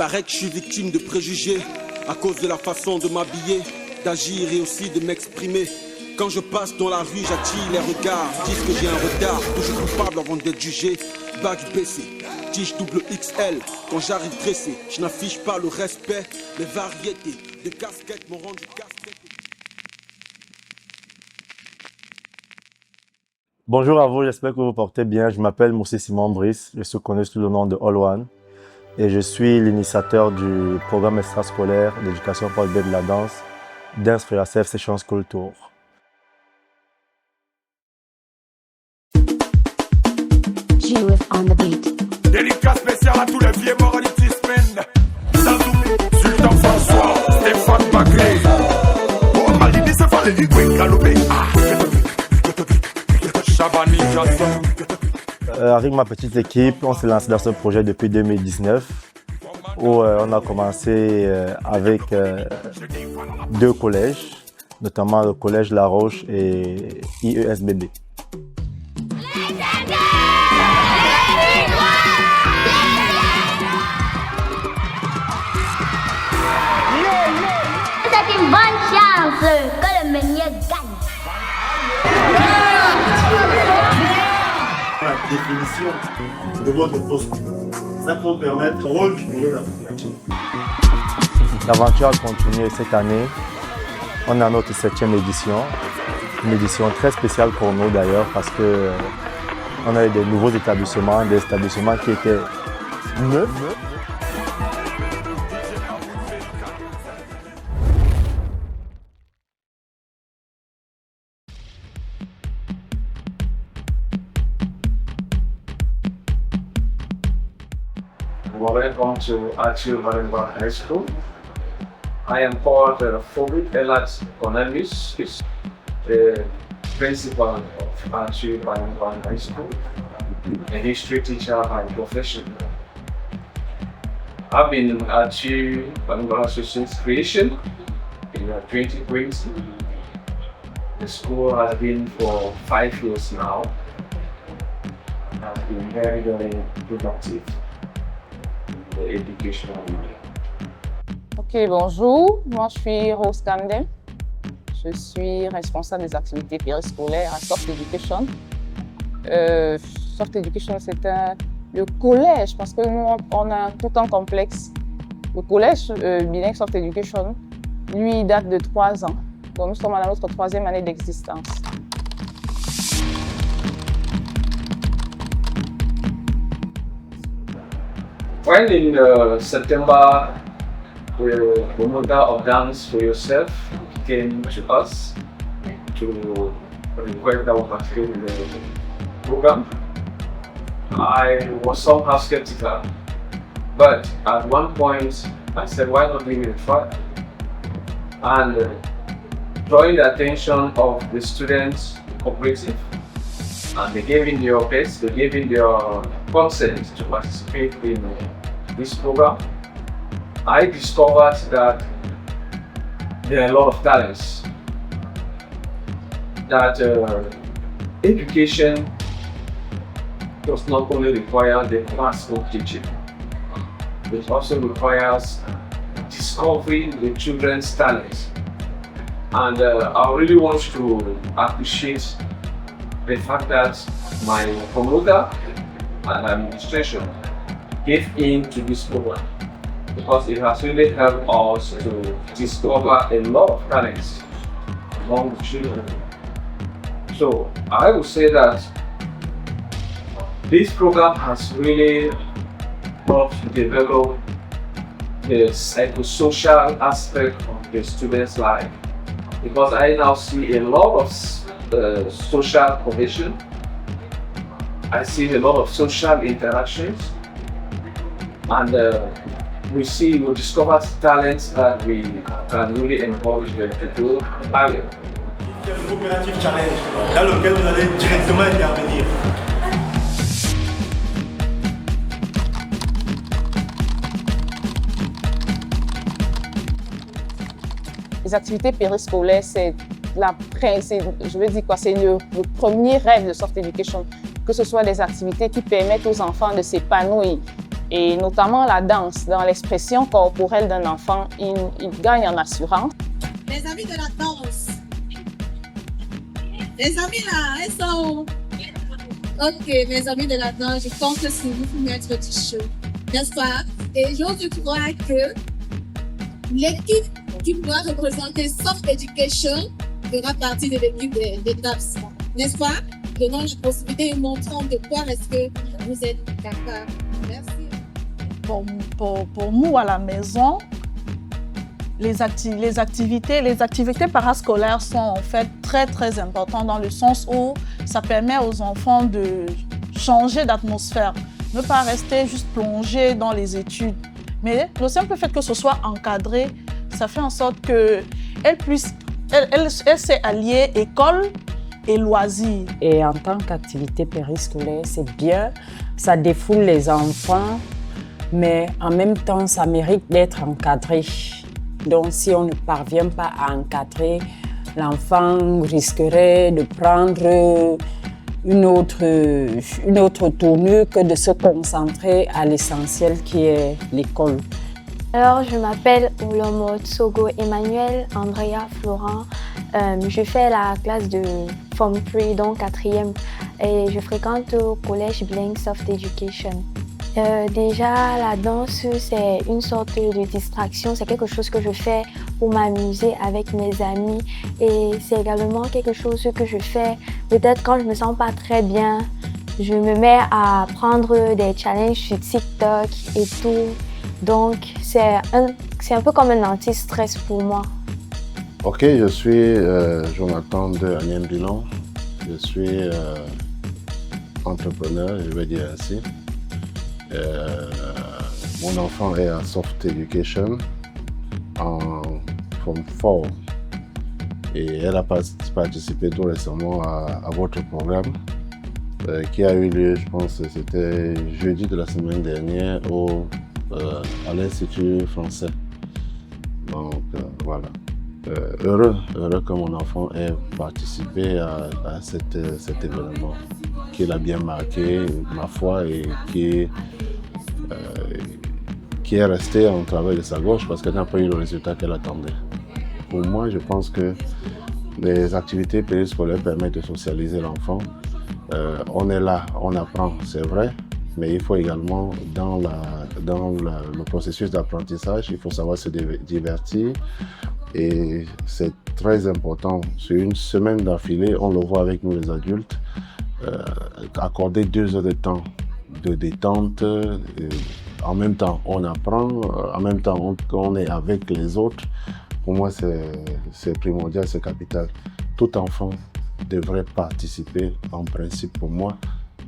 Paraît que je suis victime de préjugés à cause de la façon de m'habiller, d'agir et aussi de m'exprimer. Quand je passe dans la rue, j'attire les regards, disent que j'ai un retard, toujours coupable avant d'être jugé. Bague baissée, tige double XL, quand j'arrive dressé, je n'affiche pas le respect. Les variétés de casquettes m'ont rendu casquette. Bonjour à vous, j'espère que vous vous portez bien. Je m'appelle Moussé Simon Brice, je suis connu sous le nom de All One et je suis l'initiateur du programme extrascolaire d'éducation pour le biais de la danse Dance for Yourself Session School Tour. G-With on the beat. Délicat spécial à tous les vieux moralitismen. Sanzou, Sultan François, Stéphane Maclé. Oh, Malini, c'est pas les ligoués, galopé. Chabani, Jason. Avec ma petite équipe, on s'est lancé dans ce projet depuis 2019 où on a commencé avec deux collèges, notamment le collège La Roche et IESBB. C'est une bonne chance que le meunier gagne. La définition de votre poste, ça peut permettre au rôle du milieu d'application. L'aventure a continué cette année. On est à notre 7e édition, une édition très spéciale pour nous d'ailleurs parce que on a eu des nouveaux établissements, des établissements qui étaient neufs. Welcome to Archie Marimba High School. I am called Phobit Elat Cornelius, the principal of Archie Marimba High School, a history teacher by profession. I've been in Archie Marimba since creation in 2020. The school has been for 5 years now and has been very, very productive. Ok, bonjour, moi je suis Rose Kandem. Je suis responsable des activités périscolaires à Soft Education. Soft Education, c'est le collège, parce que nous on a tout un complexe. Le collège bilingue Soft Education, lui, il date de 3 ans. Donc nous sommes à notre 3e année d'existence. When in September, the promoter of Dance for Yourself came to us to request that we participate in the program, I was somehow skeptical. But at one point, I said, why not give it a try? And drawing the attention of the students cooperative, and they gave in their best, they gave in their consent to participate in this program. I discovered that there are a lot of talents, that education does not only require the classroom teaching, it also requires discovering the children's talents. And I really want to appreciate the fact that my promoter and administration gave in to this program because it has really helped us to discover a lot of talents among the children. So I would say that this program has really helped to develop the psychosocial aspect of the students' life because I now see a lot of social cohesion. I see a lot of social interactions, and we discover talents that we can really encourage them to do earlier. C'est le coopérative challenge dans lequel vous allez directement intervenir. Les activités périscolaires, c'est le premier rêve de Soft Education, que ce soit des activités qui permettent aux enfants de s'épanouir, Et notamment la danse, dans l'expression corporelle d'un enfant, il gagne en assurance. Les amis de la danse. Les amis là, ils sont... Ok, mes amis de la danse, je compte sur vous pour mettre du show, n'est-ce pas? Et je crois que l'équipe qui pourra représenter Soft Education fera partie de l'équipe d'ETAPS, n'est-ce pas? Donnons une possibilité et montrons de quoi est-ce que vous êtes capable. Merci. Pour nous à la maison, les activités parascolaires sont en fait très très importantes dans le sens où ça permet aux enfants de changer d'atmosphère, ne pas rester juste plongés dans les études. Mais le simple fait que ce soit encadré, ça fait en sorte qu'elle sait allier école et loisirs. Et en tant qu'activité périscolaire, c'est bien, ça défoule les enfants, mais en même temps, ça mérite d'être encadré. Donc, si on ne parvient pas à encadrer, l'enfant risquerait de prendre une autre tournure que de se concentrer à l'essentiel qui est l'école. Alors, je m'appelle Olomo Tsogo Emmanuel Andrea Florent. Je fais la classe de Form 3, donc 4e, et je fréquente au collège bilingue Soft Education. Déjà, la danse, c'est une sorte de distraction, c'est quelque chose que je fais pour m'amuser avec mes amis et c'est également quelque chose que je fais peut-être quand je me sens pas très bien. Je me mets à prendre des challenges sur TikTok et tout, donc c'est un peu comme un anti-stress pour moi. Ok, je suis Jonathan de Agnès Bilan, je suis entrepreneur, je vais dire ainsi. Mon enfant est à Soft Education en Form 4 et elle a participé tout récemment à votre programme qui a eu lieu, je pense que c'était jeudi de la semaine dernière à l'Institut français. Donc voilà. Heureux que mon enfant ait participé à cet événement qui l'a bien marqué, ma foi, et qui est resté en travail de sa gauche parce qu'elle n'a pas eu le résultat qu'elle attendait. Pour moi, je pense que les activités périscolaires permettent de socialiser l'enfant. On est là, on apprend, c'est vrai, mais il faut également, dans le processus d'apprentissage, il faut savoir se divertir. Et c'est très important. Sur une semaine d'affilée, on le voit avec nous les adultes, accorder 2 heures de temps de détente. En même temps, on apprend, en même temps, on est avec les autres. Pour moi, c'est primordial, c'est capital. Tout enfant devrait participer, en principe pour moi,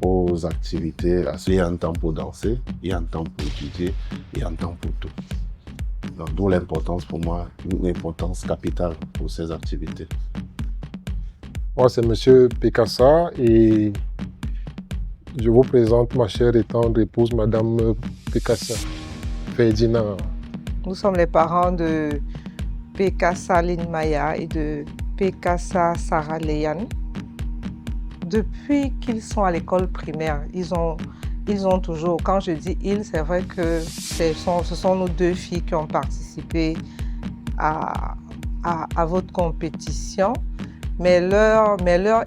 aux activités. Il y a un temps pour danser, il y a un temps pour étudier, il y a un temps pour tout. D'où l'importance pour moi, une importance capitale pour ces activités. Moi, c'est M. Pekassa et je vous présente ma chère et tendre épouse, Mme Pekassa Ferdinand. Nous sommes les parents de Pekassa Linmaya et de Pekassa Sarah Leyan. Depuis qu'ils sont à l'école primaire, ils ont toujours, quand je dis ils, c'est vrai que ce sont nos 2 filles qui ont participé à votre compétition, mais leur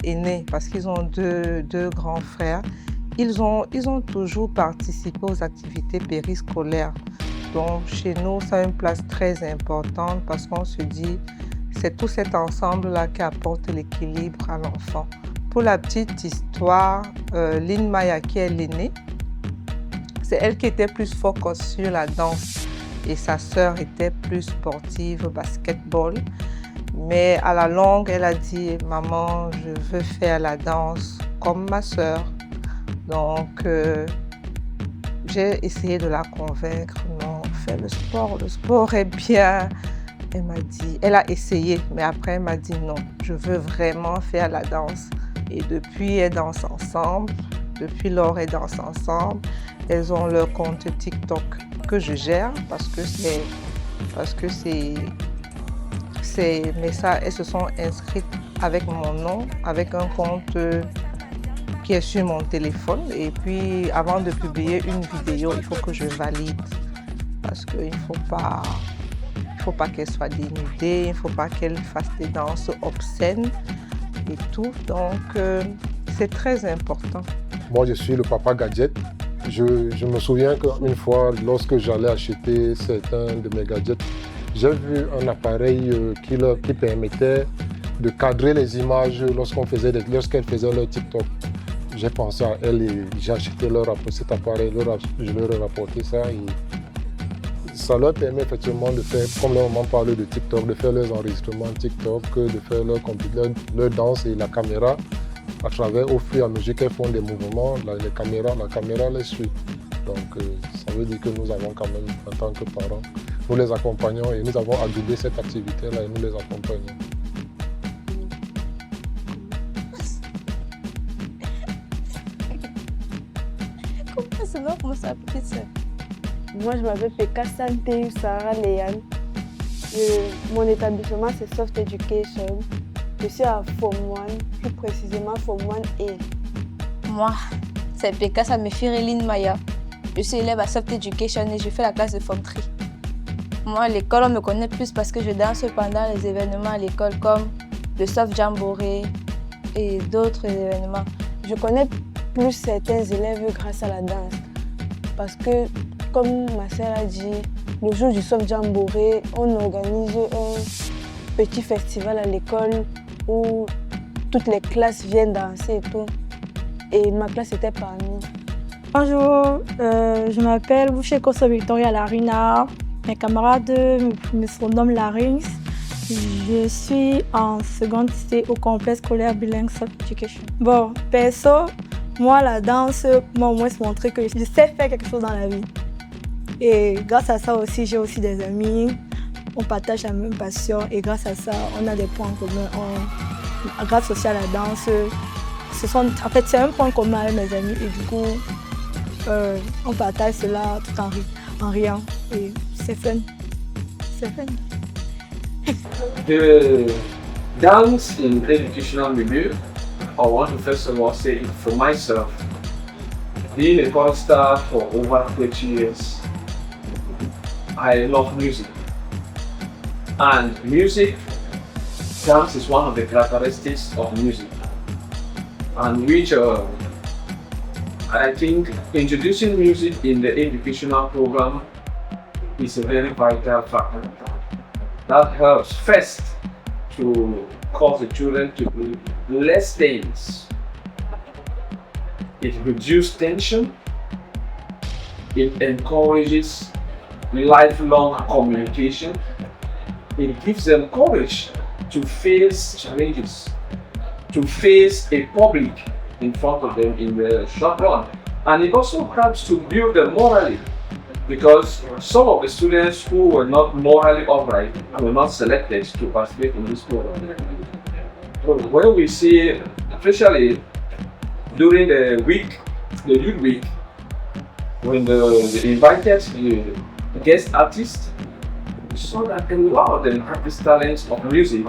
aîné, parce qu'ils ont deux grands frères, ils ont toujours participé aux activités périscolaires. Donc chez nous, ça a une place très importante parce qu'on se dit, c'est tout cet ensemble-là qui apporte l'équilibre à l'enfant. Pour la petite histoire, Lynn Maya, qui est l'aînée, c'est elle qui était plus focus sur la danse et sa sœur était plus sportive, basketball. Mais à la longue, elle a dit « Maman, je veux faire la danse comme ma sœur ». Donc, j'ai essayé de la convaincre « Non, fais le sport est bien ». Elle a essayé, mais après elle m'a dit « Non, je veux vraiment faire la danse ». Et depuis, elles dansent ensemble. Depuis lors, elles dansent ensemble. Elles ont leur compte TikTok que je gère mais ça, elles se sont inscrites avec mon nom, avec un compte qui est sur mon téléphone. Et puis, avant de publier une vidéo, il faut que je valide. Parce qu'il ne faut pas qu'elle soit dénudée, il ne faut pas qu'elle fasse des danses obscènes et tout. Donc, c'est très important. Moi, je suis le papa gadget. Je me souviens qu'une fois, lorsque j'allais acheter certains de mes gadgets, j'ai vu un appareil qui permettait de cadrer les images lorsqu'elles faisaient leur TikTok. J'ai pensé à elle et j'ai acheté cet appareil, je leur ai rapporté ça. Et ça leur permet effectivement de faire, comme leur maman parlait de TikTok, de faire leurs enregistrements TikTok, de faire leur danse et la caméra. À travers, au fur et à mesure qu'elles font des mouvements, la caméra les suit. Donc ça veut dire que nous avons quand même, en tant que parents, nous les accompagnons et nous avons adoubé cette activité-là et nous les accompagnons. Comment c'est là pour sa petite sœur? Moi, je m'appelle Pekassa Sarah-Léane. Mon établissement, c'est Soft Education. Je suis à Form 1, plus précisément Form 1A. Moi, c'est Pekassa Mefireline Maya. Je suis élève à Soft Education et je fais la classe de Form 3. Moi, à l'école, on me connaît plus parce que je danse pendant les événements à l'école comme le Soft Jamboree et d'autres événements. Je connais plus certains élèves grâce à la danse. Parce que, comme ma sœur a dit, le jour du Soft Jamboree, on organise un petit festival à l'école où toutes les classes viennent danser et tout. Et ma classe était parmi. Bonjour, je m'appelle Boucher Kosso Victoria Larina. Mes camarades me surnomment Larynx. Je suis en seconde C au complexe scolaire bilingue Soft Education. Bon, perso, moi la danse m'a au moins montré que je sais faire quelque chose dans la vie. Et grâce à ça aussi, j'ai aussi des amis. On partage la même passion et grâce à ça, on a des points en commun. Grâce aussi à la danse, c'est un point commun avec mes amis et du coup, on partage cela tout en riant et c'est fun. C'est fun. The dance in educational milieu, I want to first of all say for myself, being a porn star for over 20 years, I love music. And music, dance is one of the characteristics of music. And which I think introducing music in the educational program is a very vital factor. That helps first to cause the children to do less things. It reduces tension. It encourages lifelong communication. It gives them courage to face challenges, to face a public in front of them in the short run. And it also helps to build them morally, because some of the students who were not morally upright were not selected to participate in this program. So when we see, especially during the week, the youth week, when they invited the guest artists, so that a lot of them have this talent of music.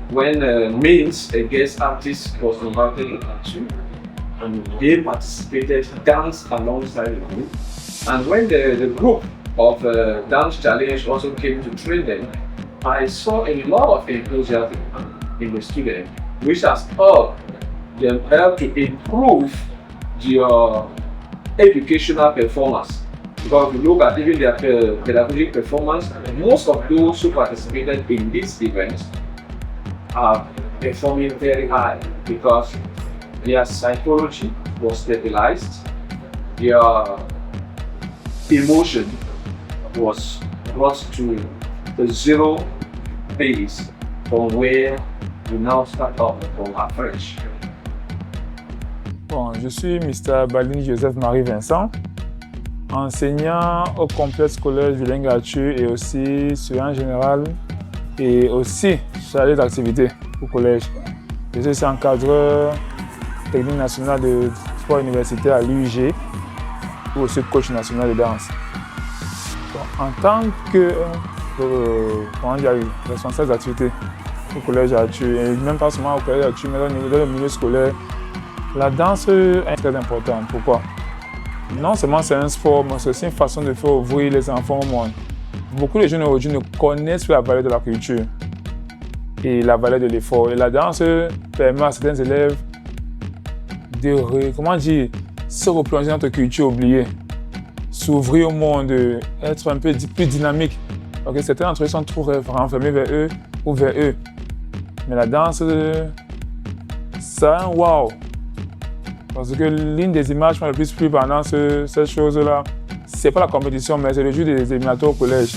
When Means, a guest artist, was invited to, and they participated, danced alongside the group. And when the group of Dance Challenge also came to train them, I saw a lot of enthusiasm in the students, which has helped them to improve their educational performance. Because if you look at even their pedagogic performance, most of those who participated in these events are performing very high because their psychology was stabilized, their emotion was brought to the zero base from where we now start off from afresh. Bon, je suis Mr. Balini Joseph-Marie Vincent, enseignant au complexe scolaire bilingue Athieu et aussi surveillant général et aussi chargé d'activités au collège. Je suis encadreur technique national de sport universitaire à l'UIG ou aussi coach national de danse. Bon, en tant que responsable d'activités au collège Athieu, et même pas seulement au collège Athieu, mais dans le milieu scolaire, La danse est très importante. Pourquoi? Non seulement c'est un sport, mais c'est aussi une façon de faire ouvrir les enfants au monde. Beaucoup de jeunes aujourd'hui ne connaissent pas la valeur de la culture et la valeur de l'effort. Et la danse permet à certains élèves de se replonger dans notre culture oubliée, s'ouvrir au monde, être un peu plus dynamique. Okay, certains d'entre eux sont trop renfermés vers eux ou vers eux. Mais la danse, ça a un wow. Parce que l'une des images qui m'a le plus plu pendant cette chose-là, c'est pas la compétition, mais c'est le jeu des éliminatoires au collège.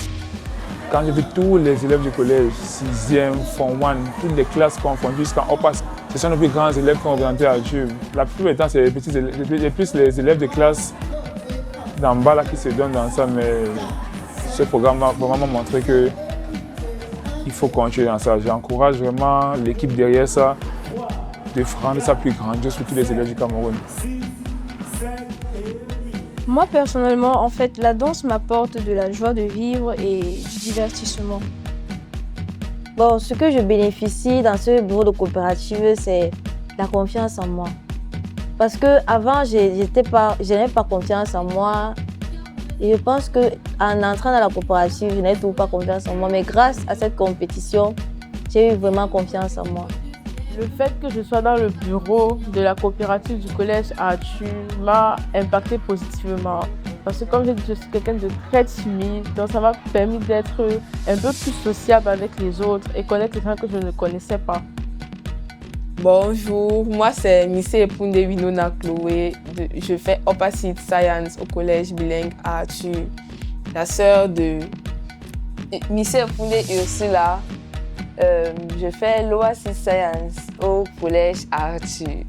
Quand j'ai vu tous les élèves du collège, 6e, Form 1, toutes les classes confondues jusqu'en haut passe, ce sont les plus grands élèves qui ont représenté Arthur. La plupart du temps, c'est plus les élèves de classe d'en bas là, qui se donnent dans ça, mais ce programme m'a vraiment montré qu'il faut continuer dans ça. J'encourage vraiment l'équipe derrière ça de rendre ça plus grandiose pour tous les élèves du Cameroun. Moi personnellement, en fait, la danse m'apporte de la joie de vivre et du divertissement. Bon, ce que je bénéficie dans ce bureau de coopérative, c'est la confiance en moi. Parce qu'avant, je n'avais pas confiance en moi. Et je pense qu'en entrant dans la coopérative, je n'avais toujours pas confiance en moi. Mais grâce à cette compétition, j'ai eu vraiment confiance en moi. Le fait que je sois dans le bureau de la coopérative du collège Arthur m'a impacté positivement. Parce que comme j'ai dit, je suis quelqu'un de très timide, donc ça m'a permis d'être un peu plus sociable avec les autres et connaître les gens que je ne connaissais pas. Bonjour, moi c'est Missy Epunde Winona Chloé. Je fais Opacity Science au collège bilingue Arthur. La sœur de Missy Epunde Ursula. Je fais l'Oasis Science au collège Arthur.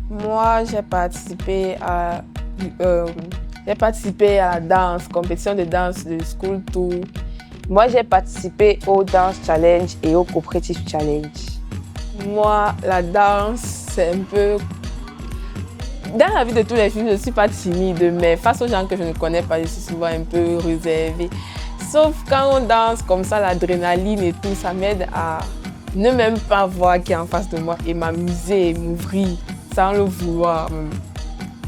Moi, j'ai participé à la danse, compétition de danse de School Tour. Moi, j'ai participé au Dance Challenge et au Cooperative Challenge. Moi, la danse, c'est un peu... Dans la vie de tous les filles, je ne suis pas timide, mais face aux gens que je ne connais pas, je suis souvent un peu réservée. Sauf quand on danse comme ça, l'adrénaline et tout, ça m'aide à ne même pas voir qui est en face de moi et m'amuser et m'ouvrir sans le vouloir.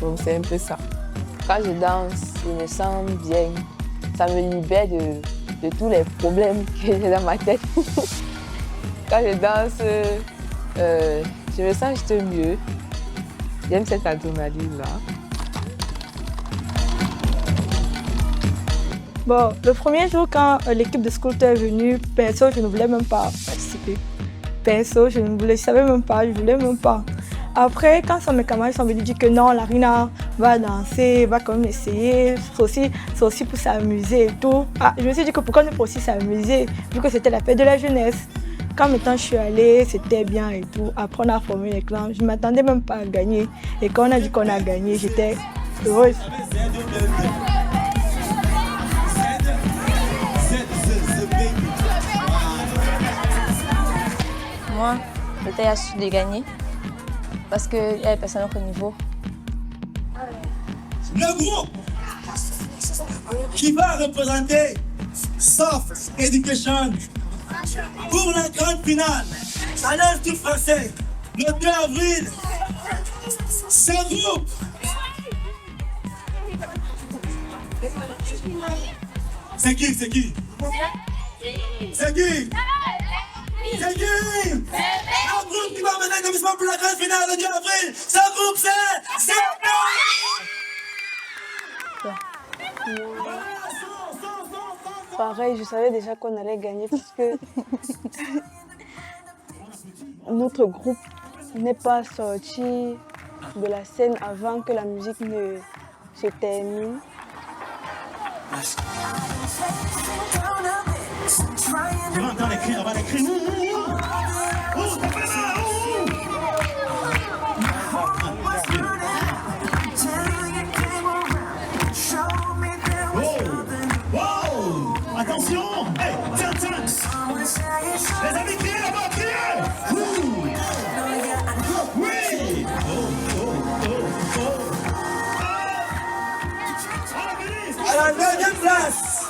Donc c'est un peu ça. Quand je danse, je me sens bien. Ça me libère de tous les problèmes que j'ai dans ma tête. Quand je danse, je me sens juste mieux. J'aime cette adrénaline-là. Bon, le premier jour, quand l'équipe de School Tour est venue, perso, je ne voulais même pas participer. Perso, je ne savais même pas, je ne voulais même pas. Après, quand mes camarades sont venus dire que non, Larina va danser, va quand même essayer, c'est aussi pour s'amuser et tout. Ah, je me suis dit que pourquoi ne pas aussi s'amuser, vu que c'était la fête de la jeunesse. Quand maintenant je suis allée, c'était bien et tout. Après, on a formé les clans. Je ne m'attendais même pas à gagner. Et quand on a dit qu'on a gagné, j'étais heureuse. Moi, j'étais assurée de gagner parce qu'il y avait personne au niveau. Le groupe qui va représenter Soft Education pour la grande finale à l'Est du français le 2 avril. Ce groupe c'est qui? C'est qui? C'est qui? C'est qui? Un groupe qui va mener l'établissement pour la grande finale le 2 avril. Ce groupe c'est Pareil, je savais déjà qu'on allait gagner parce que notre groupe n'est pas sorti de la scène avant que la musique ne se termine. On va l'écrire, on va l'écrire. Attention! Hey, tiens, tiens! Les amis, criez là-bas, criez! Oui! À la deuxième place,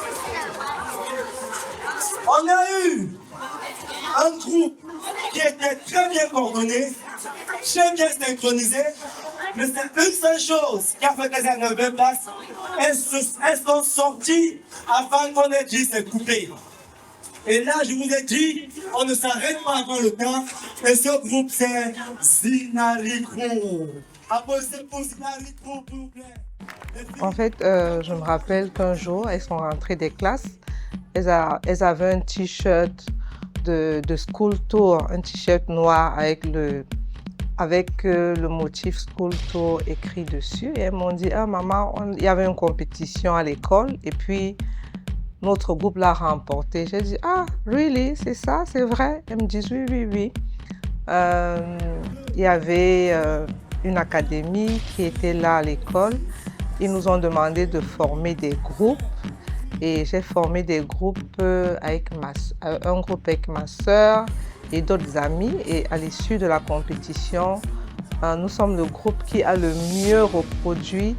on a eu un synchroniser. J'aime bien synchroniser. Mais c'est une seule chose qui a fait qu'elles aient 9 places. Elles sont sorties avant qu'on ait dit c'est coupé. Et là, je vous ai dit, on ne s'arrête pas avant le temps. Et ce groupe, c'est Zinaricro. Applaudissez pour Zinaricro, s'il vous plaît. En fait, je me rappelle qu'un jour, elles sont rentrées des classes. Elles avaient un t-shirt de School Tour, un t-shirt noir avec le motif School Tour écrit dessus. Et elles m'ont dit, ah maman, il y avait une compétition à l'école et puis notre groupe l'a remporté. J'ai dit, ah, really, c'est ça, c'est vrai? Elles me disent, oui. Il y avait une académie qui était là à l'école. Ils nous ont demandé de former des groupes. Et j'ai formé des groupes un groupe avec ma sœur et d'autres amis. Et à l'issue de la compétition, nous sommes le groupe qui a le mieux reproduit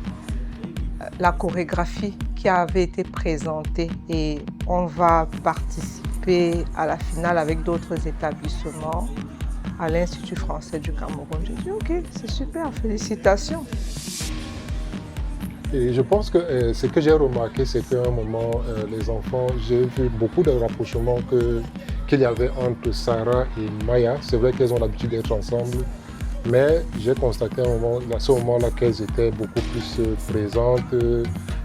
la chorégraphie qui avait été présentée. Et on va participer à la finale avec d'autres établissements à l'Institut français du Cameroun. J'ai dit, ok, c'est super, félicitations. Et je pense que ce que j'ai remarqué, c'est qu'à un moment, les enfants, j'ai vu beaucoup de rapprochements qu'il y avait entre Sarah et Maya. C'est vrai qu'elles ont l'habitude d'être ensemble, mais j'ai constaté à ce moment-là qu'elles étaient beaucoup plus présentes,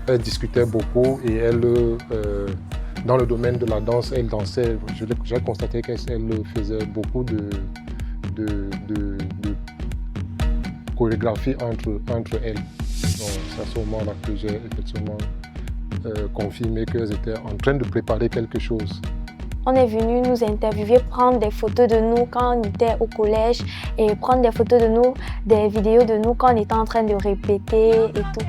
elles discutaient beaucoup et elles, dans le domaine de la danse, elles dansaient. J'ai constaté qu'elles faisaient beaucoup de chorégraphie entre elles. C'est à ce moment-là que j'ai effectivement confirmé qu'elles étaient en train de préparer quelque chose. On est venu nous interviewer, prendre des photos de nous quand on était au collège et prendre des photos de nous, des vidéos de nous quand on était en train de répéter et tout.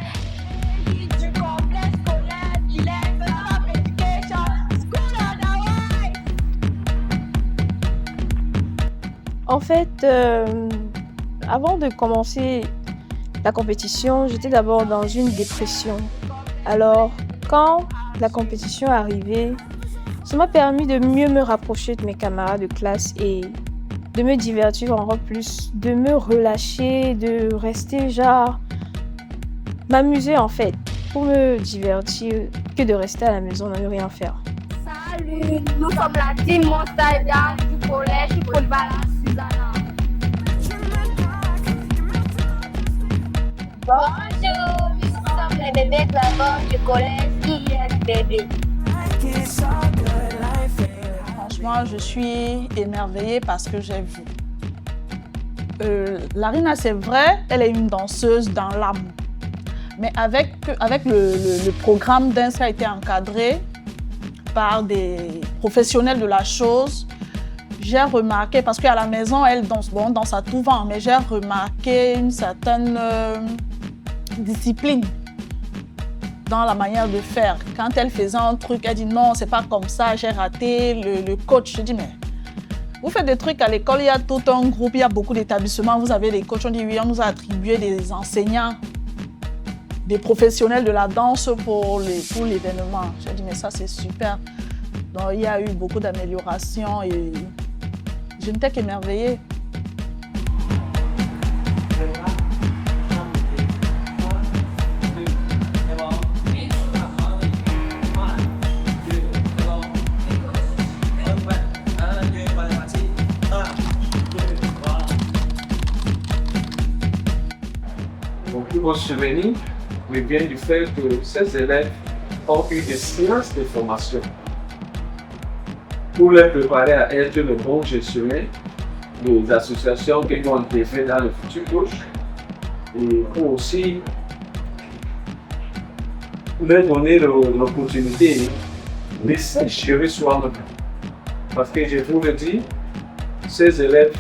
En fait, avant de commencer la compétition, j'étais d'abord dans une dépression. Alors, quand la compétition est arrivée, ça m'a permis de mieux me rapprocher de mes camarades de classe et de me divertir encore plus, de me relâcher, de rester m'amuser en fait, pour me divertir, que de rester à la maison, ne rien faire. Salut, nous sommes la team Monster Dance du collège Polyvalent Susanna. Bonjour, nous sommes les bébés claveurs du collège ISBB. Franchement, je suis émerveillée parce que j'ai vu. Larina, c'est vrai, elle est une danseuse dans l'âme. Mais avec le programme Dance qui a été encadré par des professionnels de la chose, j'ai remarqué, parce qu'à la maison, elle danse, bon, on danse à tout vent, mais j'ai remarqué une certaine discipline dans la manière de faire. Quand elle faisait un truc, elle dit non, c'est pas comme ça, j'ai raté. Le coach, je dis mais vous faites des trucs à l'école, il y a tout un groupe, il y a beaucoup d'établissements, vous avez des coachs, on dit oui, on nous a attribué des enseignants, des professionnels de la danse pour l'événement. J'ai dit mais ça c'est super. Donc il y a eu beaucoup d'améliorations et je n'étais qu'émerveillée. Mon plus beau souvenir me vient du fait que ces élèves ont eu des séances de formation pour les préparer à être le bon gestionnaire des associations qui vont être faites dans le futur proche et pour aussi leur donner l'opportunité de se gérer soi-même. Parce que je vous le dis, ces élèves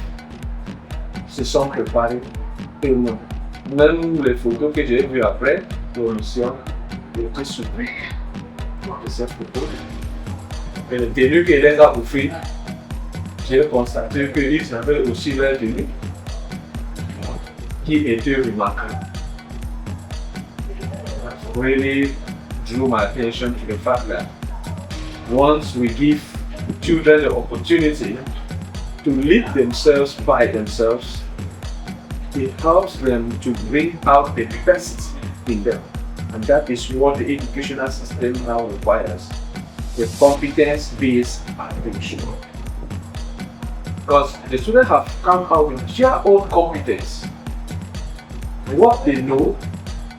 se sont préparés eux-mêmes. Même les photos que j'ai vues après l'émission, j'étais surpris de ces photos. Et les tenues qu'elle les a offert, j'ai constaté qu'ils avaient aussi leur tenue qui était remarquable. Really drew my attention to the fact that once we give children the opportunity to lead themselves by themselves, it helps them to bring out the best in them. And that is what the educational system now requires, the competence-based attention. Because the students have come out with their own competence, what they know,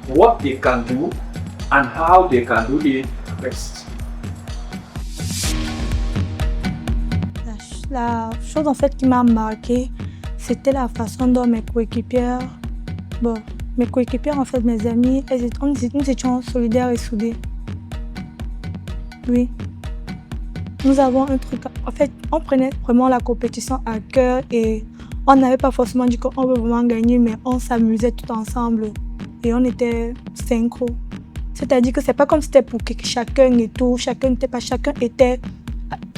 what they can do, and how they can do it best. La chose en fait qui m'a marqué, c'était la façon dont mes coéquipières, en fait, mes amis, nous étions solidaires et soudés. Oui. Nous avons un truc, en fait, on prenait vraiment la compétition à cœur et on n'avait pas forcément dit qu'on veut vraiment gagner, mais on s'amusait tout ensemble et on était synchro. C'est-à-dire que c'est pas comme si c'était pour chacun et tout, chacun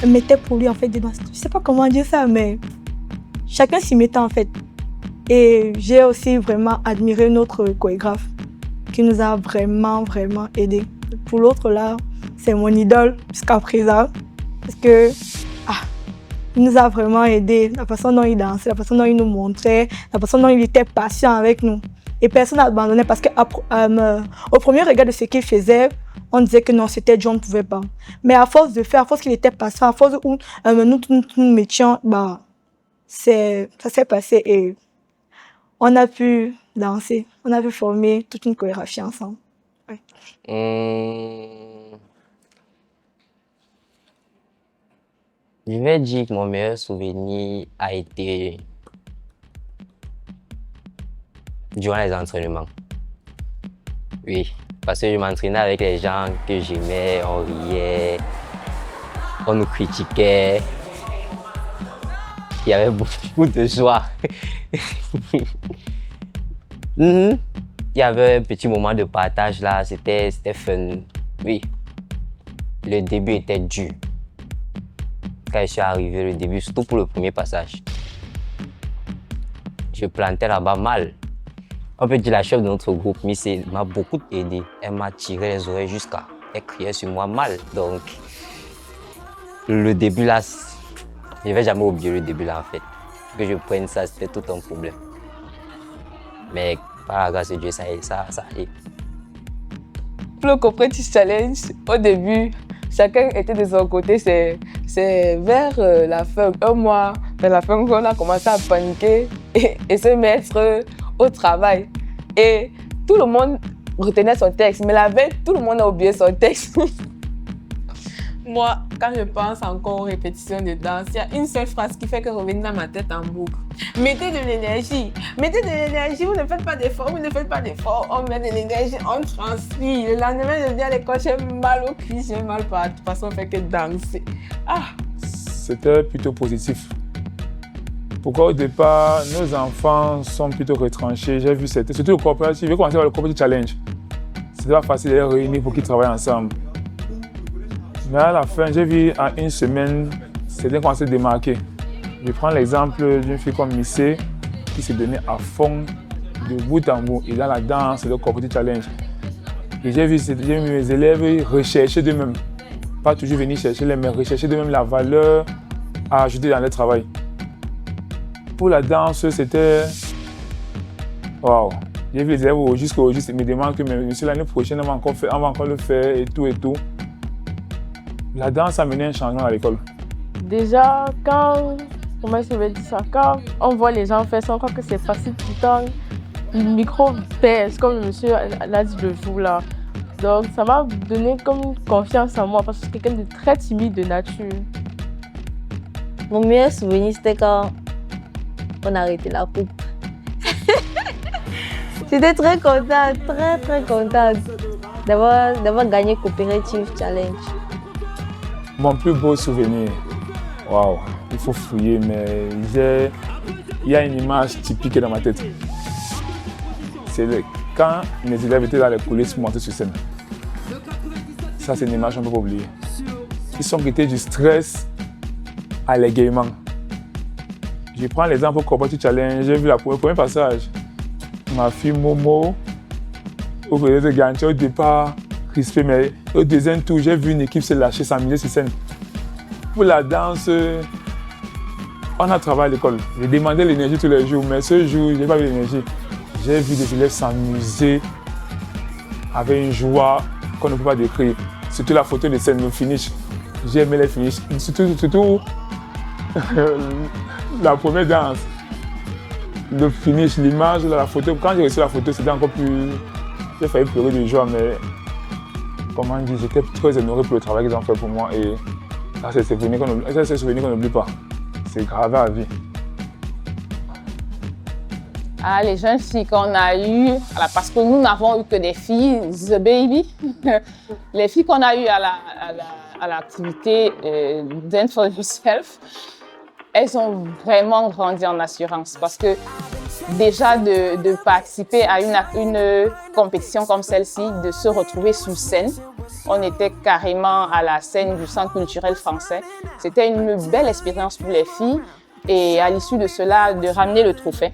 mettait pour lui en fait dedans. Je sais pas comment dire ça, mais chacun s'y mettait en fait. Et j'ai aussi vraiment admiré notre chorégraphe qui nous a vraiment aidés. Pour l'autre là, c'est mon idole jusqu'à présent parce que il nous a vraiment aidés. La façon dont il dansait, la façon dont il nous montrait, la façon dont il était patient avec nous. Et personne n'a abandonné parce qu'au premier regard de ce qu'il faisait, on disait que non, c'était John ne pouvait pas. Mais à force de faire, à force qu'il était patient, à force où nous mettions, ça s'est passé et on a pu danser, on a pu former toute une chorégraphie ensemble. Ouais. Je vais dire que mon meilleur souvenir a été durant les entraînements. Oui, parce que je m'entraînais avec les gens que j'aimais, on riait, on nous critiquait. Il y avait beaucoup de joie. Il y avait un petit moment de partage là, c'était fun. Oui, le début était dur. Quand je suis arrivé, le début, surtout pour le premier passage, je plantais là-bas mal. On peut dire la chef de notre groupe, Missy, m'a beaucoup aidé. Elle m'a tiré les oreilles jusqu'à. Elle criait sur moi mal. Donc, le début là, je ne vais jamais oublier le début là en fait. Que je prenne ça, c'était tout un problème. Mais par la grâce de Dieu, ça allait. Pour le Cooperative Challenge, au début, chacun était de son côté. C'est vers la fin, un mois, vers la fin qu'on a commencé à paniquer et se mettre au travail. Et tout le monde retenait son texte, mais la veille, tout le monde a oublié son texte. Moi, quand je pense encore aux répétitions de danse, il y a une seule phrase qui fait que revenir dans ma tête en boucle. Mettez de l'énergie. Mettez de l'énergie, vous ne faites pas d'efforts, on met de l'énergie, on transpire. Le lendemain, je viens à l'école, j'ai mal aux cuisses, j'ai mal partout, parce qu'on fait que danser. C'était plutôt positif. Pourquoi au départ, nos enfants sont plutôt retranchés. J'ai vu, surtout le coopératif, j'ai commencé par le coopérative challenge. C'était pas facile de les réunir pour qu'ils travaillent ensemble. Mais à la fin, j'ai vu en une semaine, c'était commencé à démarquer. Je prends l'exemple d'une fille comme Missy qui s'est donnée à fond de bout en bout. Et dans la danse, le coopérative challenge. Et j'ai vu mes élèves rechercher d'eux-mêmes. Pas toujours venir chercher les, mais rechercher d'eux-mêmes la valeur à ajouter dans leur travail. Pour la danse, c'était... Waouh! J'ai vu les élèves jusqu'au juste, ils me demandent que monsieur, l'année prochaine, on va encore le faire et tout et tout. La danse a mené un changement à l'école. Déjà, quand on voit les gens faire ça, on croit que c'est facile tout le temps. Le micro pèse, comme le monsieur l'a dit le jour là. Donc ça m'a donné comme confiance en moi parce que je suis quelqu'un de très timide de nature. Mon meilleur souvenir, c'était quand on a arrêté la coupe. J'étais très contente d'avoir gagné Cooperative Challenge. Mon plus beau souvenir, waouh, il faut fouiller, mais il y a une image typique dans ma tête. C'est quand mes élèves étaient dans les coulisses pour monter sur scène. Ça, c'est une image qu'on ne peut pas oublier. Ils sont quittés du stress à l'égaiement. Je prends l'exemple pour Cooperative Challenge, j'ai vu le premier passage. Ma fille Momo, au premier de au départ, crispé, mais au deuxième tour, j'ai vu une équipe se lâcher, s'amuser sur scène. Pour la danse, On a travaillé à l'école. Je demandais l'énergie tous les jours, mais ce jour, je n'ai pas vu l'énergie. J'ai vu des élèves s'amuser avec une joie qu'on ne peut pas décrire. Surtout la photo de scène, le finish. J'ai aimé les finishes. Surtout la première danse. Le finish, l'image, la photo. Quand j'ai reçu la photo, c'était encore plus... J'ai failli pleurer de joie, mais comment dire, j'étais très honoré pour le travail qu'ils ont fait pour moi. Et là, c'est des souvenirs qu'on n'oublie pas. C'est gravé à vie. Ah, les jeunes filles qu'on a eues, parce que nous n'avons eu que des filles, The Baby. Les filles qu'on a eues à l'activité Dance for Yourself, elles ont vraiment grandi en assurance parce que déjà de participer à une compétition comme celle-ci, de se retrouver sur scène, on était carrément à la scène du Centre culturel français. C'était une belle expérience pour les filles et à l'issue de cela, de ramener le trophée.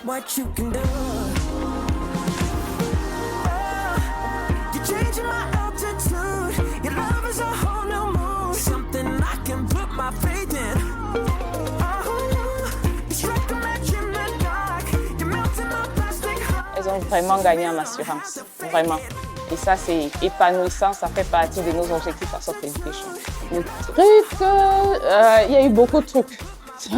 What you can do. You're changing my altitude. Your love is a whole new mood. Something I can put my faith in. You strike a match in the dark. You're melting my plastic heart. Elles ont vraiment gagné en assurance, vraiment. Et ça, c'est épanouissant, ça fait partie de nos objectifs à Soft Education. Le truc, il y a eu beaucoup de trucs. Il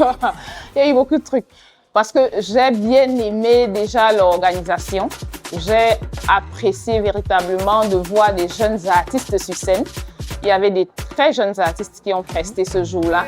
y a eu beaucoup de trucs. Parce que j'ai bien aimé déjà l'organisation. J'ai apprécié véritablement de voir des jeunes artistes sur scène. Il y avait des très jeunes artistes qui ont presté ce jour-là.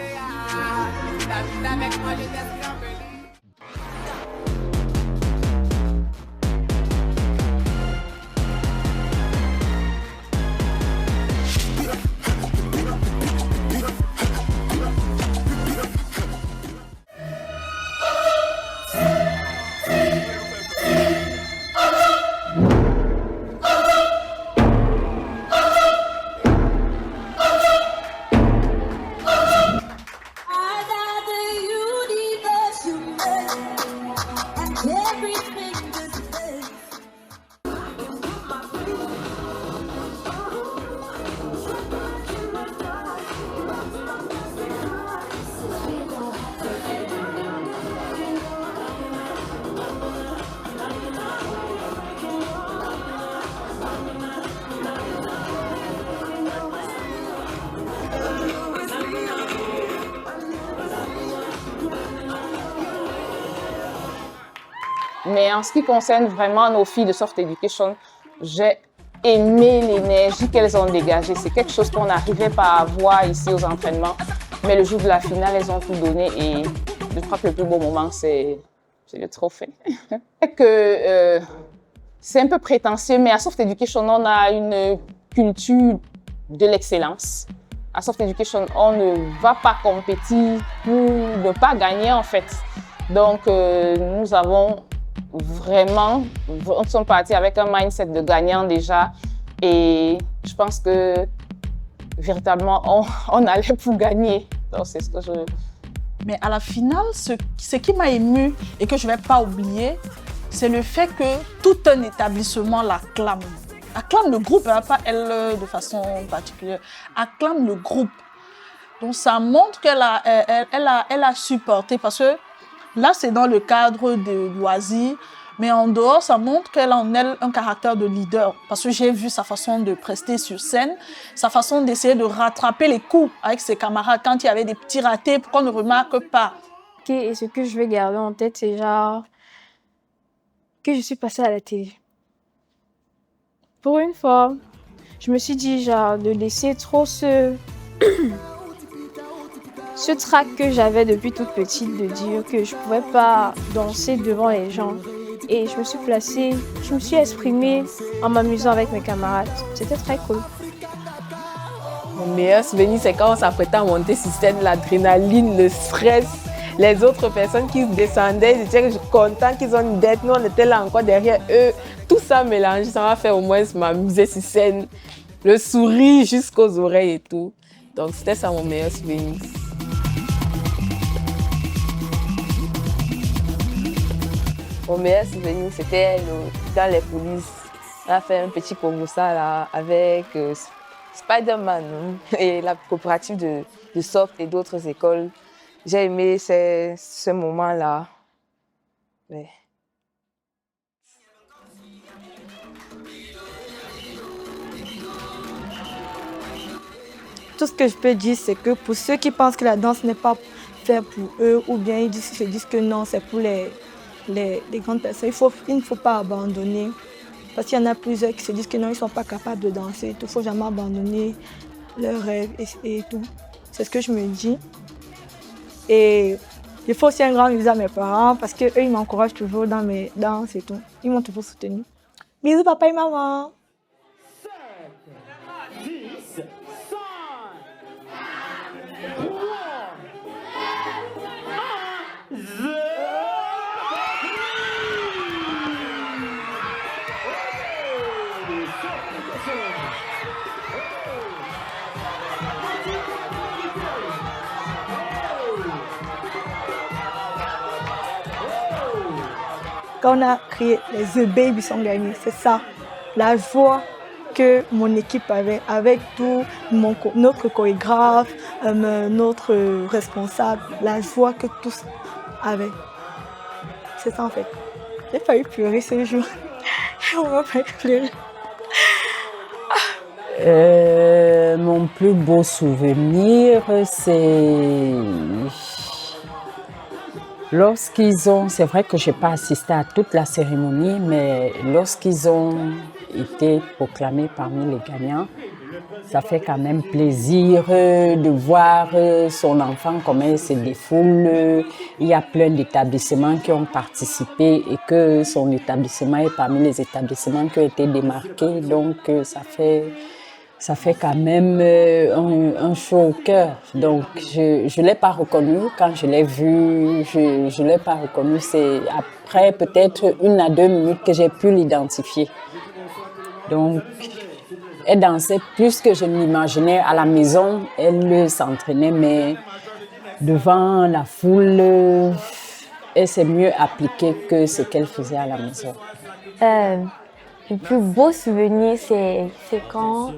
Mais en ce qui concerne vraiment nos filles de Soft Education, j'ai aimé l'énergie qu'elles ont dégagée. C'est quelque chose qu'on n'arrivait pas à voir ici aux entraînements. Mais le jour de la finale, elles ont tout donné et je crois que le plus beau moment, c'est le trophée. C'est un peu prétentieux, mais à Soft Education, on a une culture de l'excellence. À Soft Education, on ne va pas compétir pour ne pas gagner en fait. Donc, nous avons vraiment, on sont partis avec un mindset de gagnant déjà et je pense que véritablement on allait pour gagner. Donc c'est ce que je... Mais à la finale, ce qui m'a émue et que je ne vais pas oublier, c'est le fait que tout un établissement l'acclame. Acclame le groupe, hein, pas elle de façon particulière, acclame le groupe. Donc ça montre qu'elle a supporté parce que là, c'est dans le cadre de loisirs, mais en dehors, ça montre qu'elle a en elle un caractère de leader. Parce que j'ai vu sa façon de prester sur scène, sa façon d'essayer de rattraper les coups avec ses camarades quand il y avait des petits ratés qu'on ne remarque pas. Et ce que je vais garder en tête, c'est genre que je suis passée à la télé. Pour une fois, je me suis dit genre de laisser trop ce trac que j'avais depuis toute petite de dire que je ne pouvais pas danser devant les gens. Et je me suis placée, je me suis exprimée en m'amusant avec mes camarades. C'était très cool. Mon meilleur souvenir, c'est quand on s'apprêtait à monter sur scène, l'adrénaline, le stress. Les autres personnes qui descendaient, j'étais content qu'ils ont une dette. Nous, on était là encore derrière eux. Tout ça mélangé, ça m'a fait au moins m'amuser sur scène. Le sourire jusqu'aux oreilles et tout. Donc, c'était ça mon meilleur souvenir. Mon meilleur souvenir, c'était dans les coulisses. On a fait un petit concours là avec Spider-Man et la coopérative de Soft et d'autres écoles. J'ai aimé ce moment-là. Ouais. Tout ce que je peux dire, c'est que pour ceux qui pensent que la danse n'est pas faite pour eux, ou bien ils se disent que non, c'est pour les grandes personnes, il ne faut pas abandonner. Parce qu'il y en a plusieurs qui se disent que non, ils ne sont pas capables de danser. Il ne faut jamais abandonner leurs rêves et tout. C'est ce que je me dis. Et il faut aussi un grand bisou à mes parents parce qu'eux, ils m'encouragent toujours dans mes danses et tout. Ils m'ont toujours soutenue. Bisous papa et maman. Quand on a créé les The Baby sont gagnés, c'est ça, la joie que mon équipe avait avec tout notre chorégraphe, notre responsable, la joie que tous avaient. C'est ça en fait. J'ai failli pleurer ce jour. J'ai vraiment failli pleurer. Mon plus beau souvenir, c'est lorsqu'ils ont, c'est vrai que je n'ai pas assisté à toute la cérémonie, mais lorsqu'ils ont été proclamés parmi les gagnants, ça fait quand même plaisir de voir son enfant comment il se défoule. Il y a plein d'établissements qui ont participé et que son établissement est parmi les établissements qui ont été démarqués. Donc ça fait quand même un chaud au cœur. Donc je ne l'ai pas reconnu quand je l'ai vu. Je ne l'ai pas reconnu. C'est après peut-être 1 à 2 minutes que j'ai pu l'identifier. Donc elle dansait plus que je ne l'imaginais. À la maison, elle s'entraînait, mais devant la foule, elle s'est mieux appliquée que ce qu'elle faisait à la maison. Le plus beau souvenir, c'est quand,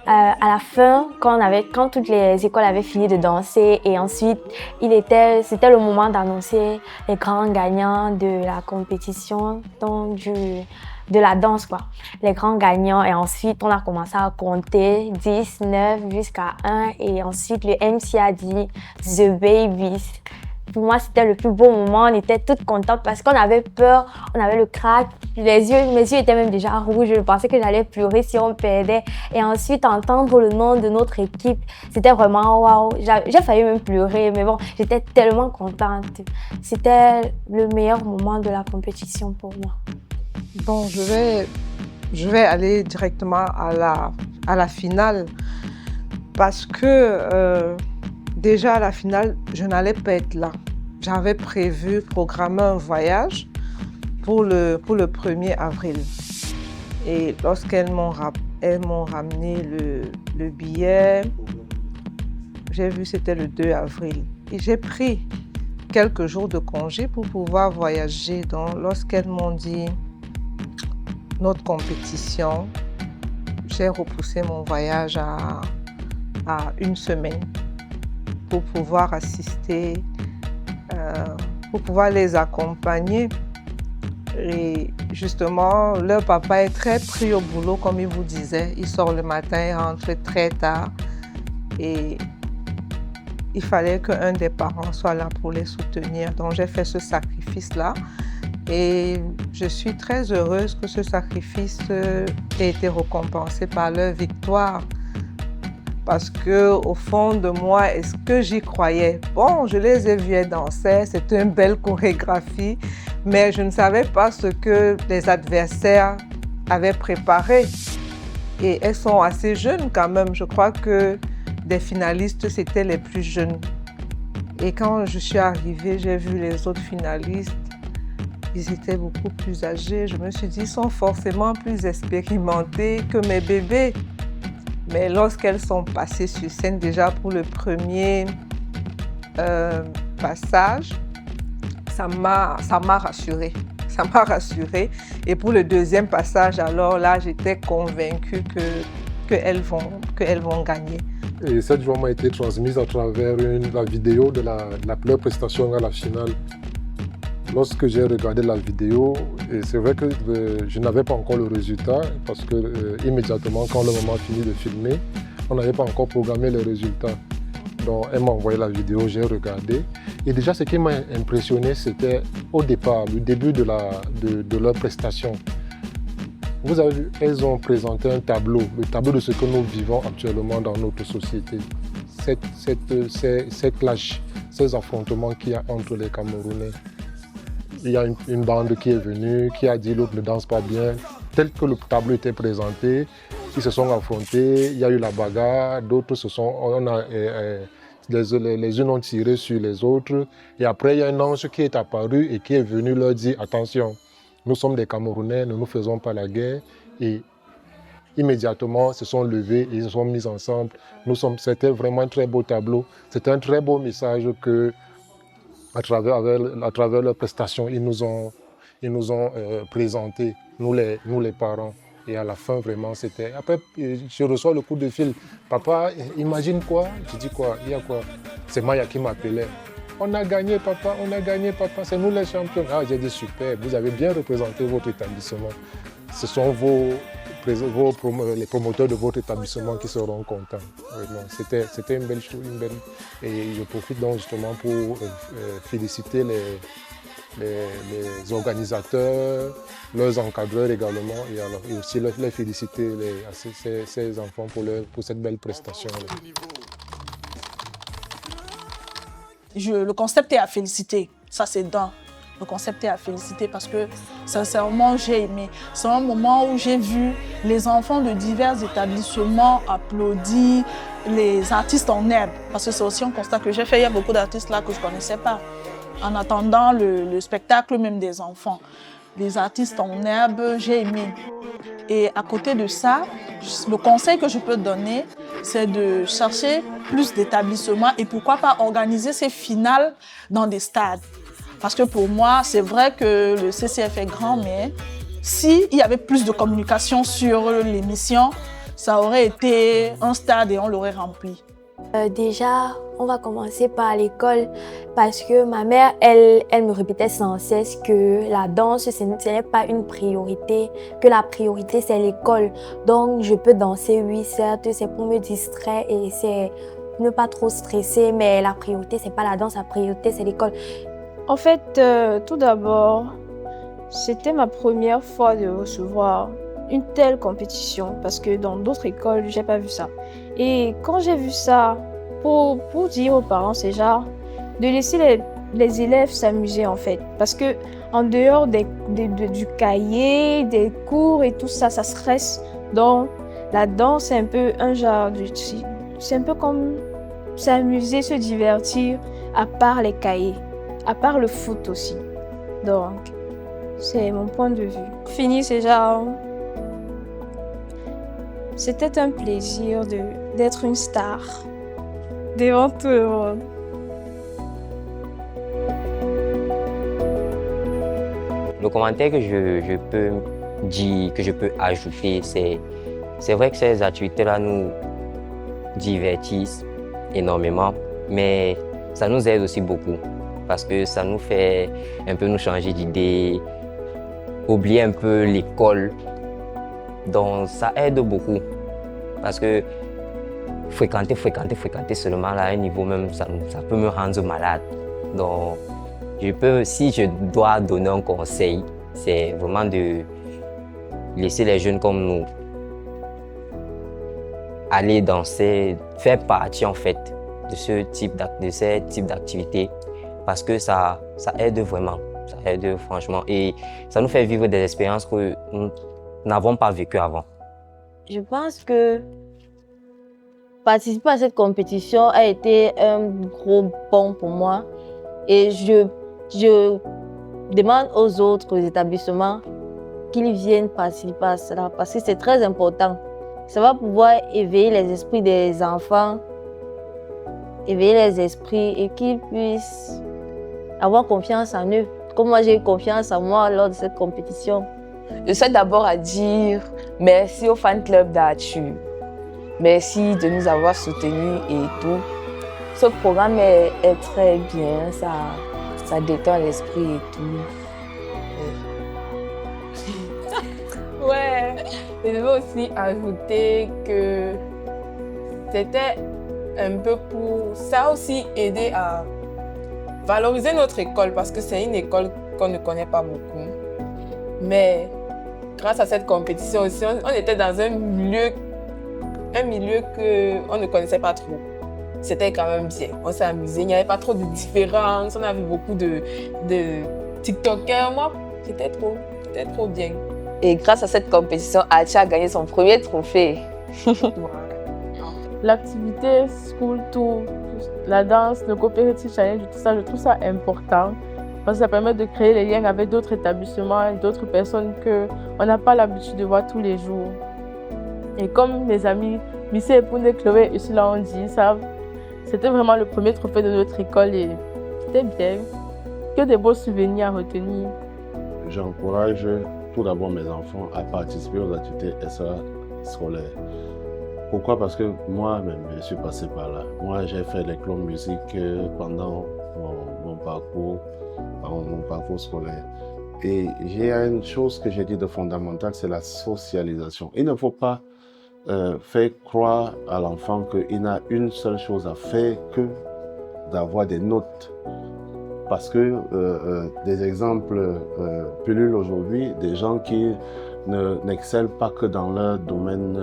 à la fin, quand toutes les écoles avaient fini de danser et ensuite, c'était le moment d'annoncer les grands gagnants de la compétition, donc de la danse, quoi. Les grands gagnants. Et ensuite, on a commencé à compter 10, 9 jusqu'à 1. Et ensuite, le MC a dit The Babies. Pour moi, c'était le plus beau moment. On était toutes contentes parce qu'on avait peur, on avait le crack. Mes yeux étaient même déjà rouges. Je pensais que j'allais pleurer si on perdait. Et ensuite, entendre le nom de notre équipe, c'était vraiment waouh. J'ai failli même pleurer, mais bon, j'étais tellement contente. C'était le meilleur moment de la compétition pour moi. Bon, je vais aller directement à la finale parce que déjà à la finale, je n'allais pas être là. J'avais prévu programmer un voyage pour le 1er avril. Et lorsqu'elles m'ont ramené le billet, j'ai vu que c'était le 2 avril. Et j'ai pris quelques jours de congé pour pouvoir voyager. Donc, lorsqu'elles m'ont dit notre compétition, j'ai repoussé mon voyage à 1 semaine pour pouvoir assister, pour pouvoir les accompagner. Et justement, leur papa est très pris au boulot, comme il vous disait. Il sort le matin, il rentre très tard. Et il fallait qu'un des parents soit là pour les soutenir. Donc j'ai fait ce sacrifice-là. Et je suis très heureuse que ce sacrifice ait été récompensé par leur victoire. Parce qu'au fond de moi, est-ce que j'y croyais? Bon, je les ai vues danser, c'était une belle chorégraphie, mais je ne savais pas ce que les adversaires avaient préparé. Et elles sont assez jeunes quand même. Je crois que des finalistes, c'était les plus jeunes. Et quand je suis arrivée, j'ai vu les autres finalistes. Ils étaient beaucoup plus âgés. Je me suis dit, ils sont forcément plus expérimentés que mes bébés. Mais lorsqu'elles sont passées sur scène déjà pour le premier passage, ça m'a rassurée. ça m'a rassurée. Et pour le deuxième passage, alors là, j'étais convaincue qu'elles vont gagner. Et cette joie m'a été transmise à travers la vidéo de la première prestation à la finale. Lorsque j'ai regardé la vidéo, et c'est vrai que je n'avais pas encore le résultat parce que immédiatement quand le moment fini de filmer, on n'avait pas encore programmé les résultats. Donc elle m'a envoyé la vidéo, j'ai regardé. Et déjà ce qui m'a impressionné, c'était au départ, le début de leur prestation. Vous avez vu, elles ont présenté un tableau, le tableau de ce que nous vivons actuellement dans notre société. Ces clashs, ces affrontements qu'il y a entre les Camerounais. Il y a une bande qui est venue, qui a dit l'autre ne danse pas bien. Tel que le tableau était présenté, ils se sont affrontés, il y a eu la bagarre, d'autres se sont... les unes ont tiré sur les autres. Et après, il y a un ange qui est apparu et qui est venu leur dire « Attention, nous sommes des Camerounais, ne nous faisons pas la guerre. » Et immédiatement, se sont levés et ils se sont mis ensemble. C'était vraiment un très beau tableau. C'était un très beau message que, à travers leurs prestations, ils nous ont présenté, nous les parents. Et à la fin, vraiment, c'était... Après, je reçois le coup de fil. Papa, imagine quoi? Je dis quoi? Il y a quoi? C'est Maya qui m'appelait. On a gagné, papa, c'est nous les champions. Ah, j'ai dit super, vous avez bien représenté votre établissement. Ce sont les promoteurs de votre établissement qui seront contents. C'était une belle chose, Et je profite donc justement pour féliciter les organisateurs, leurs encadreurs également, et aussi les féliciter ces enfants pour cette belle prestation. Le concept est à féliciter, ça c'est dingue. Le concept est à féliciter parce que sincèrement j'ai aimé. C'est un moment où j'ai vu les enfants de divers établissements applaudir les artistes en herbe. Parce que c'est aussi un constat que j'ai fait, il y a beaucoup d'artistes là que je ne connaissais pas. En attendant le spectacle même des enfants. Les artistes en herbe, j'ai aimé. Et à côté de ça, le conseil que je peux donner, c'est de chercher plus d'établissements et pourquoi pas organiser ces finales dans des stades. Parce que pour moi, c'est vrai que le CCF est grand, mais s'il y avait plus de communication sur l'émission, ça aurait été un stade et on l'aurait rempli. Déjà, on va commencer par l'école parce que ma mère, elle me répétait sans cesse que la danse, ce n'est pas une priorité, que la priorité, c'est l'école. Donc, je peux danser, oui, certes, c'est pour me distraire et c'est ne pas trop stresser, mais la priorité, c'est pas la danse, la priorité, c'est l'école. En fait, tout d'abord, c'était ma première fois de recevoir une telle compétition parce que dans d'autres écoles, j'ai pas vu ça. Et quand j'ai vu ça, pour dire aux parents, c'est genre de laisser les élèves s'amuser en fait. Parce que en dehors du cahier, des cours et tout ça, ça stresse. Donc la danse, c'est un peu un genre de... C'est un peu comme s'amuser, se divertir, à part les cahiers, à part le foot aussi. Donc, c'est mon point de vue. Fini, c'est genre... C'était un plaisir d'être une star devant tout le monde. Le commentaire que je peux dire, que je peux ajouter, c'est vrai que ces activités-là nous divertissent énormément, mais ça nous aide aussi beaucoup parce que ça nous fait un peu nous changer d'idée, oublier un peu l'école. Donc ça aide beaucoup parce que fréquenter seulement là, à un niveau même, ça peut me rendre malade. Donc si je dois donner un conseil, c'est vraiment de laisser les jeunes comme nous aller danser, faire partie en fait de ces types d'activités parce que ça aide vraiment, ça aide franchement et ça nous fait vivre des expériences que nous n'avons pas vécues avant. Je pense que participer à cette compétition a été un gros bond pour moi et je demande aux autres établissements qu'ils viennent participer à cela parce que c'est très important. Ça va pouvoir éveiller les esprits des enfants, éveiller les esprits et qu'ils puissent avoir confiance en eux. comme moi j'ai eu confiance en moi lors de cette compétition. Je souhaite d'abord à dire merci au fan club d'Achu. Merci de nous avoir soutenus et tout. Ce programme est très bien, ça détend l'esprit et tout. Ouais, je veux aussi ajouter que c'était un peu pour... Ça a aussi aidé à valoriser notre école parce que c'est une école qu'on ne connaît pas beaucoup. Mais grâce à cette compétition aussi, on était dans un milieu qu'on ne connaissait pas trop. C'était quand même bien, on s'est amusé, il n'y avait pas trop de différences, on a vu beaucoup de TikTokers. Moi, c'était trop bien. Et grâce à cette compétition, Achi a gagné son premier trophée. L'activité School Tour, la danse, le Cooperative Challenge, tout ça, je trouve ça important parce que ça permet de créer les liens avec d'autres établissements et d'autres personnes qu'on n'a pas l'habitude de voir tous les jours. Et comme mes amis Missy et Poundé, Chloé et Ursula ont dit, c'était vraiment le premier trophée de notre école et c'était bien. Que des beaux souvenirs à retenir. J'encourage tout d'abord mes enfants à participer aux activités extrascolaires. Pourquoi? Parce que moi-même, je suis passé par là. Moi, j'ai fait les clubs musique pendant mon parcours scolaire. Et j'ai une chose que j'ai dit de fondamentale, c'est la socialisation. Il ne faut pas faire croire à l'enfant qu'il n'a une seule chose à faire que d'avoir des notes. Parce que des exemples pullulent aujourd'hui, des gens qui n'excellent pas que dans leur domaine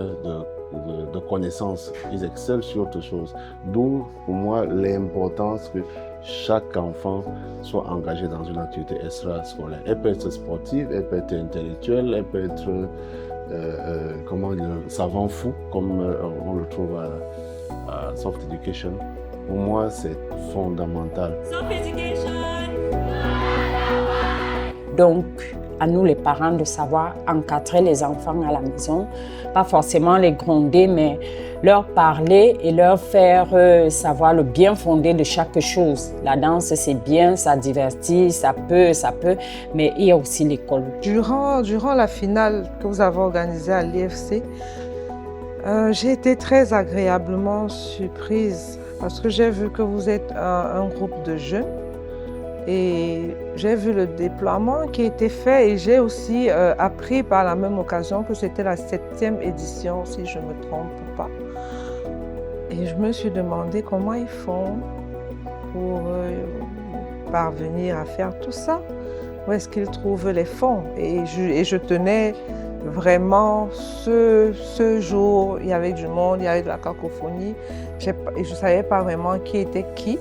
de connaissances, ils excellent sur autre chose. D'où, pour moi, l'importance que chaque enfant soit engagé dans une activité extrascolaire. Elle peut être sportive, elle peut être intellectuelle, elle peut être savant fou, comme on le trouve à Soft Education. Pour moi, c'est fondamental. Donc, à nous les parents de savoir encadrer les enfants à la maison, pas forcément les gronder, mais leur parler et leur faire savoir le bien fondé de chaque chose. La danse, c'est bien, ça divertit, ça peut, mais il y a aussi l'école. Durant la finale que vous avez organisée à l'IFC, j'ai été très agréablement surprise parce que j'ai vu que vous êtes un groupe de jeunes. Et j'ai vu le déploiement qui a été fait et j'ai aussi appris par la même occasion que c'était la 7e édition, si je ne me trompe pas. Et je me suis demandé comment ils font pour parvenir à faire tout ça. Où est-ce qu'ils trouvent les fonds? Et je tenais vraiment ce jour, il y avait du monde, il y avait de la cacophonie. Je ne savais pas vraiment qui était qui,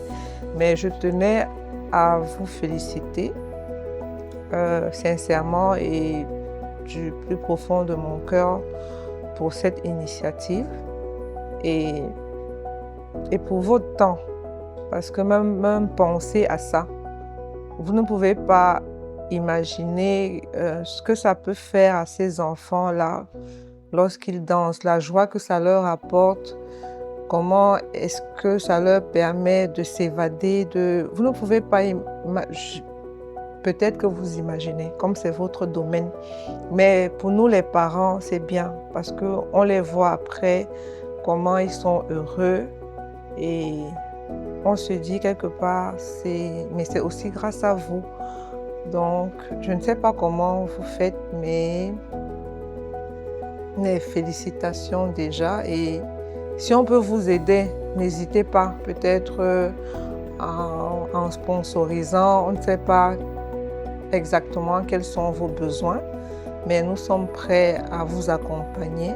mais je tenais à vous féliciter sincèrement et du plus profond de mon cœur pour cette initiative et pour votre temps. Parce que même penser à ça, vous ne pouvez pas imaginer ce que ça peut faire à ces enfants-là lorsqu'ils dansent, la joie que ça leur apporte. Comment est-ce que ça leur permet de s'évader de... Vous ne pouvez pas... Peut-être que vous imaginez, comme c'est votre domaine. Mais pour nous, les parents, c'est bien parce qu'on les voit après, comment ils sont heureux. Et on se dit quelque part, mais c'est aussi grâce à vous. Donc, je ne sais pas comment vous faites, mais les félicitations déjà. Et si on peut vous aider, n'hésitez pas, peut-être en sponsorisant, on ne sait pas exactement quels sont vos besoins, mais nous sommes prêts à vous accompagner,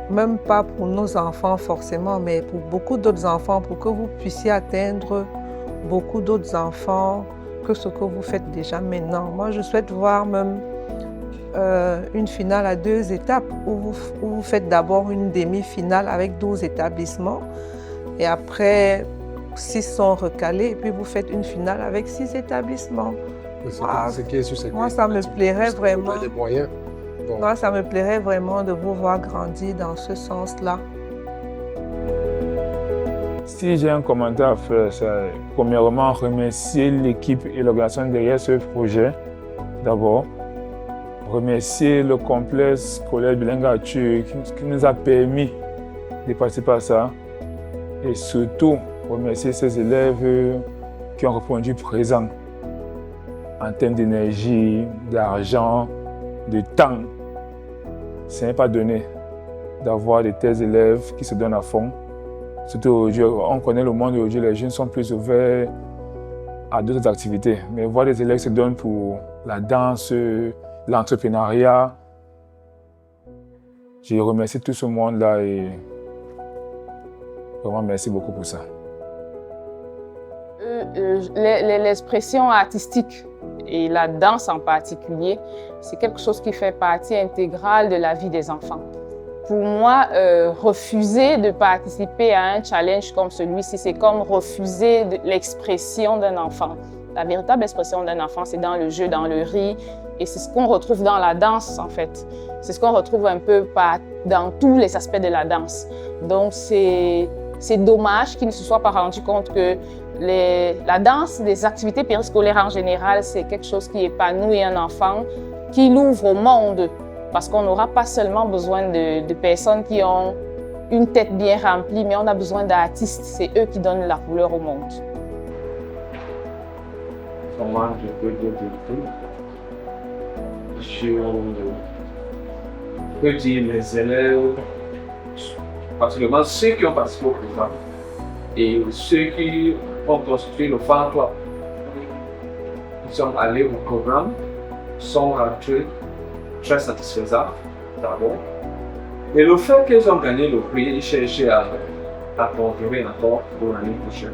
même pas pour nos enfants forcément, mais pour beaucoup d'autres enfants, pour que vous puissiez atteindre beaucoup d'autres enfants que ce que vous faites déjà maintenant. Moi, je souhaite voir même une finale à 2 étapes où vous faites d'abord une demi-finale avec 12 établissements et après 6 sont recalés et puis vous faites une finale avec 6 établissements. Moi, ça me plairait vraiment. Moi, ça me plairait vraiment de vous voir grandir dans ce sens-là. Si j'ai un commentaire à faire, c'est premièrement remercier l'équipe et l'organisation derrière ce projet. D'abord, remercier le complexe scolaire bilingue Athieu qui nous a permis de participer à ça. Et surtout, remercier ces élèves qui ont répondu présent en termes d'énergie, d'argent, de temps. Ce n'est pas donné d'avoir de tels élèves qui se donnent à fond. Surtout aujourd'hui, on connaît le monde aujourd'hui, les jeunes sont plus ouverts à d'autres activités. Mais voir des élèves se donnent pour la danse, l'entrepreneuriat. Je remercie tout ce monde-là et vraiment merci beaucoup pour ça. L'expression artistique et la danse en particulier, c'est quelque chose qui fait partie intégrale de la vie des enfants. Pour moi, refuser de participer à un challenge comme celui-ci, c'est comme refuser l'expression d'un enfant. La véritable expression d'un enfant, c'est dans le jeu, dans le rire, et c'est ce qu'on retrouve dans la danse, en fait. C'est ce qu'on retrouve un peu dans tous les aspects de la danse. Donc, c'est dommage qu'ils ne se soient pas rendus compte que la danse, les activités périscolaires en général, c'est quelque chose qui épanouit un enfant, qui l'ouvre au monde. Parce qu'on n'aura pas seulement besoin de personnes qui ont une tête bien remplie, mais on a besoin d'artistes. C'est eux qui donnent la couleur au monde. Comment je peux dire je peux dire mes élèves, particulièrement ceux qui ont participé au programme et ceux qui ont constitué le fan club. Ils sont allés au programme, sont rentrés très satisfaisants d'abord. Et le fait qu'ils ont gagné le prix, ils cherchaient à conquérir encore pour l'année prochaine.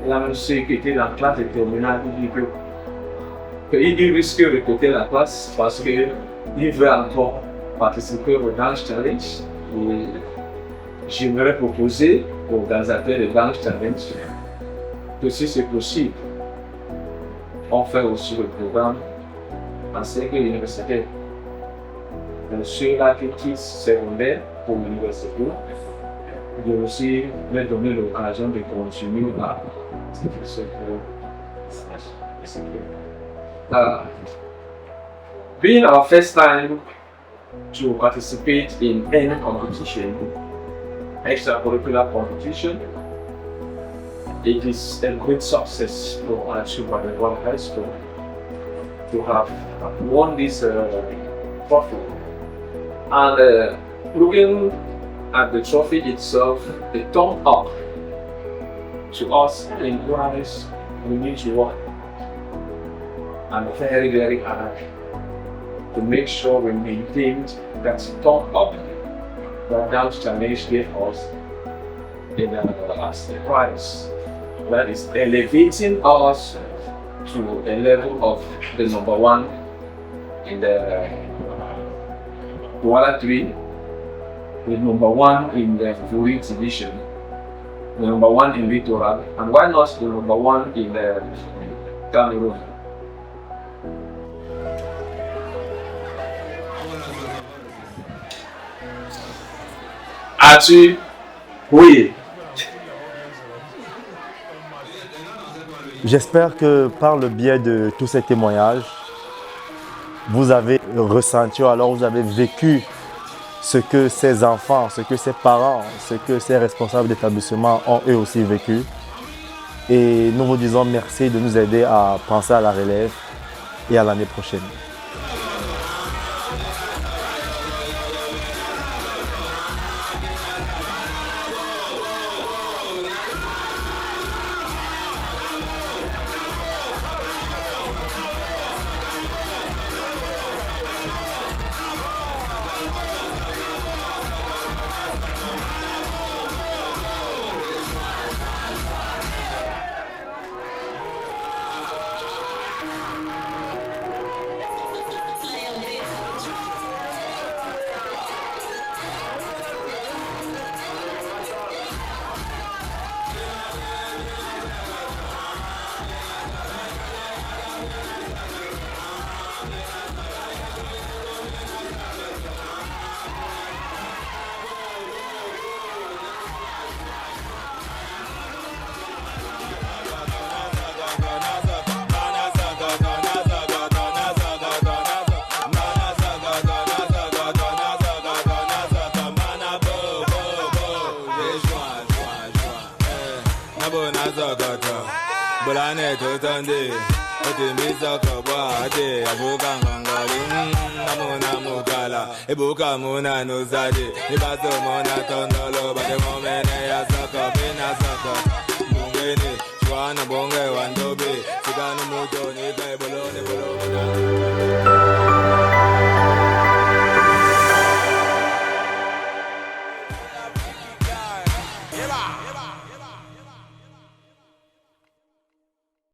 Et là, même ceux qui étaient dans la classe de terminale, ils disent qu'ils risquent de quitter la classe parce qu'ils veulent encore participer au Dance Challenge. Et j'aimerais proposer aux organisateurs de Dance Challenge que si c'est possible, on fait aussi le programme en cycle universitaire. Ceux-là qui quittent secondaire pour l'université, de aussi leur donner l'occasion de continuer à ce being our first time to participate in any competition, extracurricular competition, it is a great success for Athieu Bilingual High School to have won this trophy. And looking at the trophy itself, the thumb up to us implies we need to work and very, very hard to make sure we maintain that thumb up that Dance Challenge gave us as a prize. That is elevating us to a level of the number one in the Douala 3, the number one in the Furi division, the number one in Littoral, and why not the number one in the Cameroon? Athieu, oui. J'espère que par le biais de tous ces témoignages, vous avez ressenti, alors vous avez vécu ce que ces enfants, ce que ces parents, ce que ces responsables d'établissement ont eux aussi vécu. Et nous vous disons merci de nous aider à penser à la relève et à l'année prochaine. nabona zakata bulane totande otimbiza kabade abuka ngangali namona mukala ebuka muna nozade ibazo mona tondolo bade momene ya saka bina saka bungene chwana bonge wandobe sigano moto ni